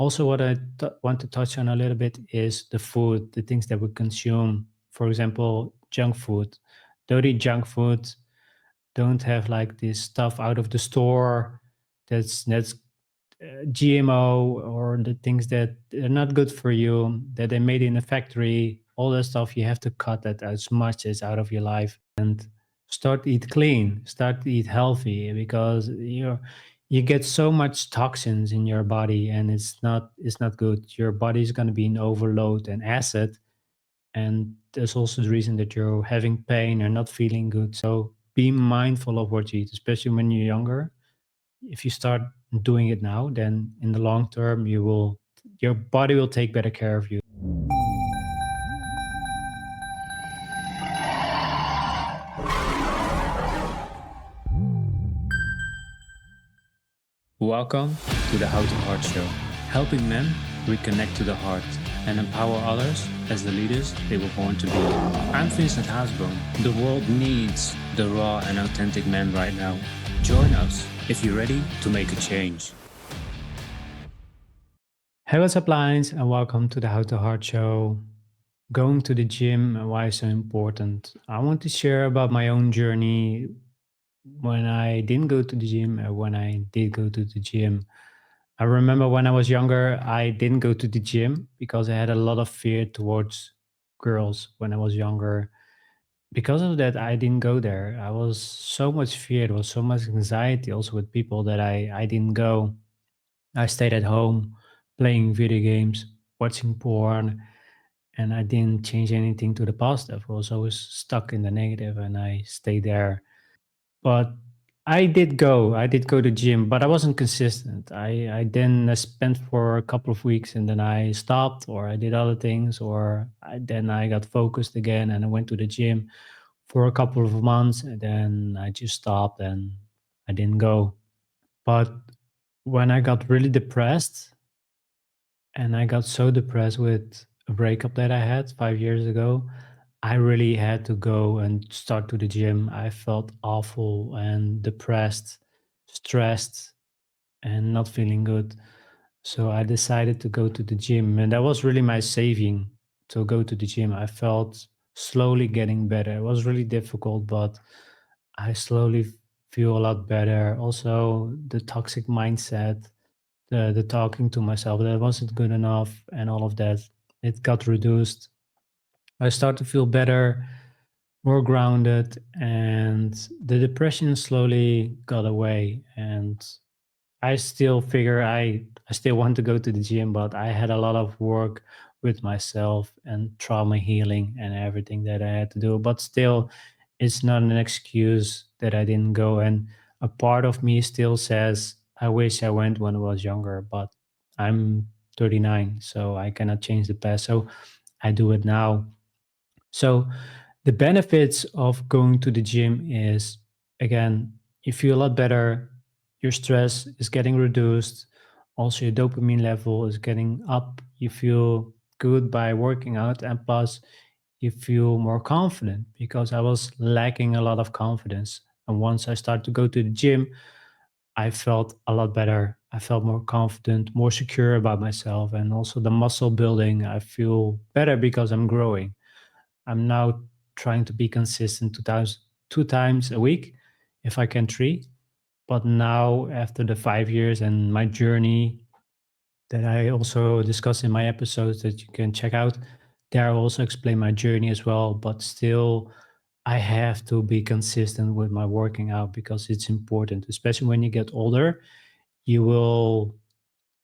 Also, what want to touch on a little bit is the food, the things that we consume. For example, junk food. Don't eat junk food. Don't have like this stuff out of the store that's GMO, or the things that are not good for you, that they made in a factory. All that stuff, you have to cut that as much as out of your life, and start to eat clean, start to eat healthy, because you get so much toxins in your body, and it's not good. Your body is going to be in overload and acid, and there's also the reason that you're having pain or not feeling good. So be mindful of what you eat, especially when you're younger. If you start doing it now, then in the long term, your body will take better care of you. Welcome to the How to Heart Show, helping men reconnect to the heart and empower others as the leaders they were born to be. I'm Vincent. The world needs the raw and authentic men right now. Join us if you're ready to make a change. Hey, what's up, Lions, and welcome to the How to Heart Show. Going to the gym and why it's so important. I want to share about my own journey when I didn't go to the gym and when I did go to the gym. I remember when I was younger, I didn't go to the gym because I had a lot of fear towards girls when I was younger. Because of that, I didn't go there. I was so much fear, there was so much anxiety also with people, that I didn't go. I stayed at home playing video games, watching porn, and I didn't change anything to the positive. I was always stuck in the negative, and I stayed there. But I did go to gym, but I wasn't consistent. I then spent for a couple of weeks, and then I stopped, or I did other things, or then I got focused again and I went to the gym for a couple of months, and then I just stopped and I didn't go. But when I got really depressed, and I got so depressed with a breakup that I had 5 years ago, I really had to go and start to the gym. I felt awful and depressed, stressed, and not feeling good. So I decided to go to the gym, and that was really my saving, to go to the gym. I felt slowly getting better. It was really difficult, but I slowly feel a lot better. Also, the toxic mindset, the talking to myself that wasn't good enough, and all of that, it got reduced. I start to feel better, more grounded, and the depression slowly got away. And I still figure I still want to go to the gym, but I had a lot of work with myself and trauma healing and everything that I had to do. But still, it's not an excuse that I didn't go. And a part of me still says, I wish I went when I was younger, but I'm 39, so I cannot change the past. So I do it now. So the benefits of going to the gym is, again, you feel a lot better, your stress is getting reduced, also your dopamine level is getting up, you feel good by working out, and plus you feel more confident, because I was lacking a lot of confidence. And once I started to go to the gym, I felt a lot better. I felt more confident, more secure about myself, and also the muscle building. I feel better because I'm growing. I'm now trying to be consistent two times a week, if I can three. But now, after the 5 years and my journey that I also discuss in my episodes that you can check out, there I also explain my journey as well. But still, I have to be consistent with my working out, because it's important, especially when you get older. You will,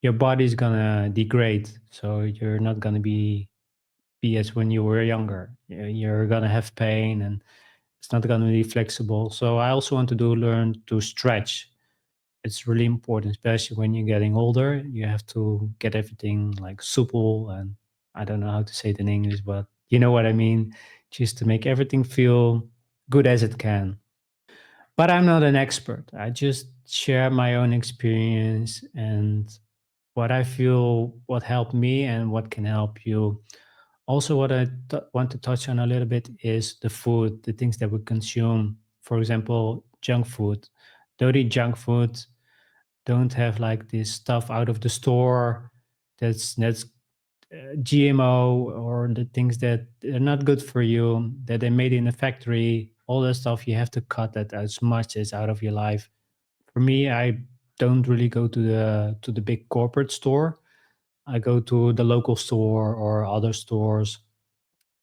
your body's gonna degrade, so you're not gonna be as when you were younger. You're gonna have pain, and it's not gonna be flexible. So I also want to learn to stretch. It's really important, especially when you're getting older. You have to get everything like supple, and I don't know how to say it in English, but you know what I mean. Just to make everything feel good as it can. But I'm not an expert. I just share my own experience and what I feel, what helped me, and what can help you. Also, what I want to touch on a little bit is the food, the things that we consume. For example, junk food. Don't eat junk food. Don't have like this stuff out of the store that's GMO, or the things that are not good for you, that they made in a factory, all that stuff, you have to cut that as much as out of your life. For me, I don't really go to the big corporate store. I go to the local store or other stores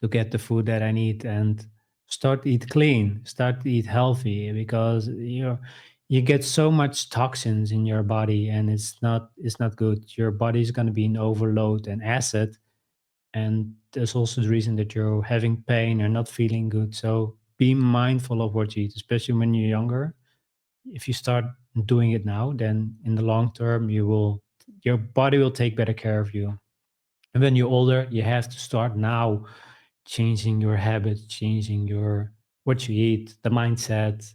to get the food that I need, and start to eat clean, start to eat healthy, because you get so much toxins in your body, and it's not good. Your body is going to be in overload and acid, and there's also the reason that you're having pain or not feeling good. So be mindful of what you eat, especially when you're younger. If you start doing it now, then in the long term, your body will take better care of you. And when you're older, you have to start now changing your habits, changing your what you eat, the mindset,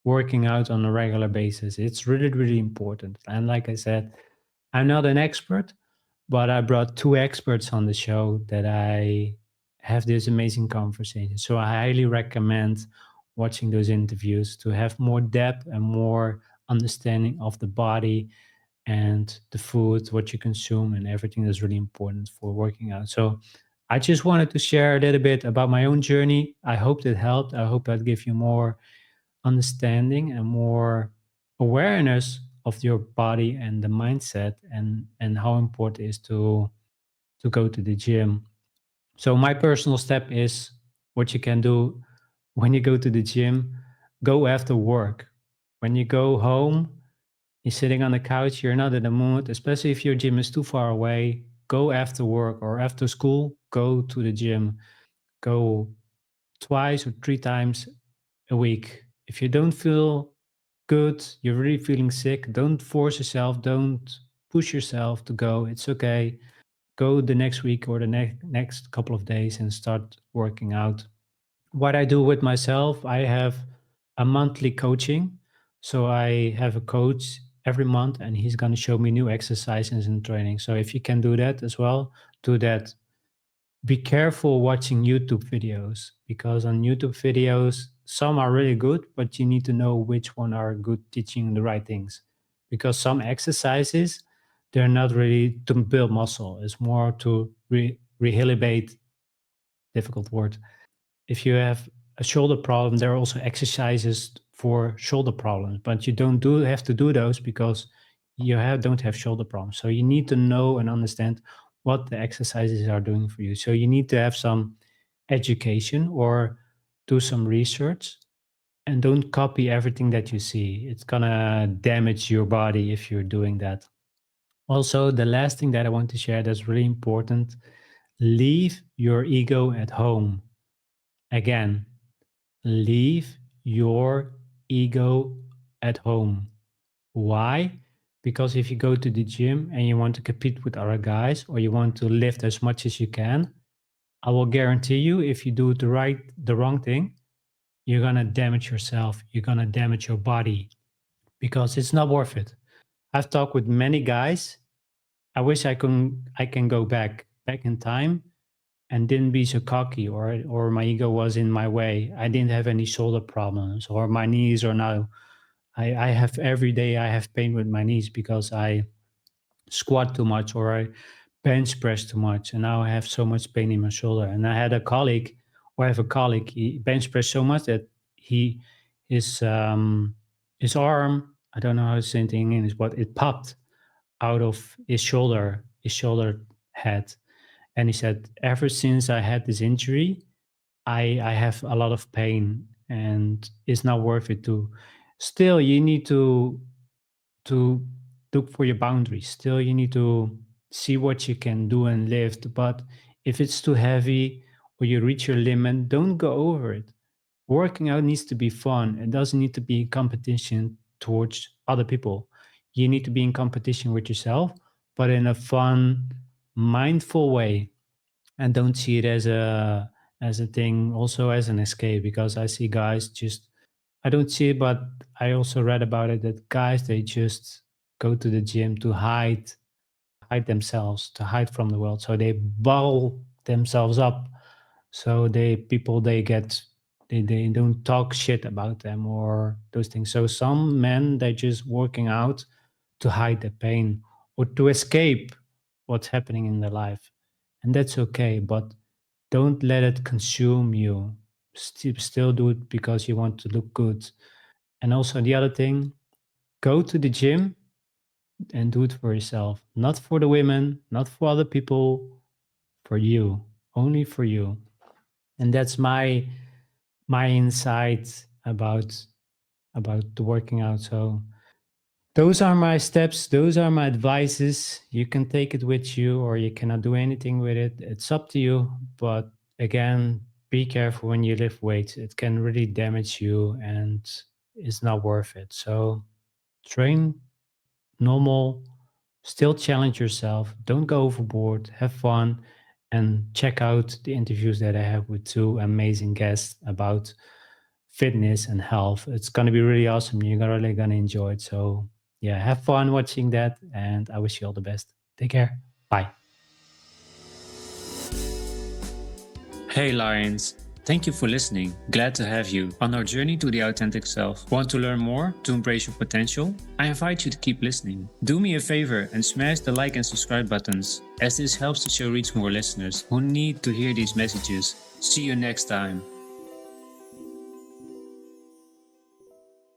working out on a regular basis. It's really, really important. And like I said, I'm not an expert, but I brought two experts on the show that I have this amazing conversation. So I highly recommend watching those interviews to have more depth and more understanding of the body and the food, what you consume, and everything that's really important for working out. So I just wanted to share a little bit about my own journey. I hope that helped. I hope that gave you more understanding and more awareness of your body and the mindset, and how important it is to go to the gym. So my personal step is what you can do when you go to the gym: go after work. When you go home, you're sitting on the couch, you're not in the mood, especially if your gym is too far away. Go after work or after school, go to the gym. Go twice or three times a week. If you don't feel good, you're really feeling sick, don't force yourself, don't push yourself to go. It's okay. Go the next week or the next couple of days and start working out. What I do with myself, I have a monthly coaching. So I have a coach every month, and he's going to show me new exercises and training. So if you can do that as well, do that. Be careful watching YouTube videos, because on YouTube videos, some are really good, but you need to know which one are good, teaching the right things. Because some exercises, they're not really to build muscle. It's more to rehabilitate, difficult word. If you have a shoulder problem, there are also exercises for shoulder problems, but you don't do have to do those because don't have shoulder problems. So you need to know and understand what the exercises are doing for you. So you need to have some education or do some research, and don't copy everything that you see. It's gonna damage your body if you're doing that. Also, the last thing that I want to share that's really important: leave your ego at home. Again, leave your ego at home. Why? Because if you go to the gym and you want to compete with other guys, or you want to lift as much as you can, I will guarantee you, if you do the wrong thing, you're gonna damage yourself. You're gonna damage your body, because it's not worth it. I've talked with many guys. I can go back in time and didn't be so cocky, or my ego was in my way. I didn't have any shoulder problems, or my knees are now. I have every day I have pain with my knees because I squat too much, or I bench press too much, and now I have so much pain in my shoulder. And I had a colleague, or I have a colleague, he bench pressed so much that he his his arm, I don't know how to say it in English, but it popped out of his shoulder head. And he said, ever since I had this injury, I have a lot of pain, and it's not worth it to. Still, you need to look for your boundaries. Still, you need to see what you can do and lift. But if it's too heavy or you reach your limit, don't go over it. Working out needs to be fun. It doesn't need to be in competition towards other people. You need to be in competition with yourself, but in a fun, mindful way. And don't see it as a thing, also as an escape, because I see guys just, I don't see it, but I also read about it, that guys, they just go to the gym to hide themselves, to hide from the world. So they bottle themselves up. So they don't talk shit about them or those things. So some men, they just working out to hide the pain or to escape what's happening in their life. And that's okay, but don't let it consume you. Still do it because you want to look good. And also, the other thing, go to the gym and do it for yourself, not for the women, not for other people, for you, only for you. And that's my insight about the working out. So those are my steps, those are my advices. You can take it with you or you cannot do anything with it. It's up to you. But again, be careful when you lift weights. It can really damage you and it's not worth it. So train normal, still challenge yourself. Don't go overboard. Have fun and check out the interviews that I have with two amazing guests about fitness and health. It's going to be really awesome. You're really going to enjoy it. So, yeah, have fun watching that. And I wish you all the best. Take care. Bye. Hey Lions, thank you for listening. Glad to have you on our journey to the authentic self. Want to learn more to embrace your potential? I invite you to keep listening. Do me a favor and smash the like and subscribe buttons, as this helps the show reach more listeners who need to hear these messages. See you next time.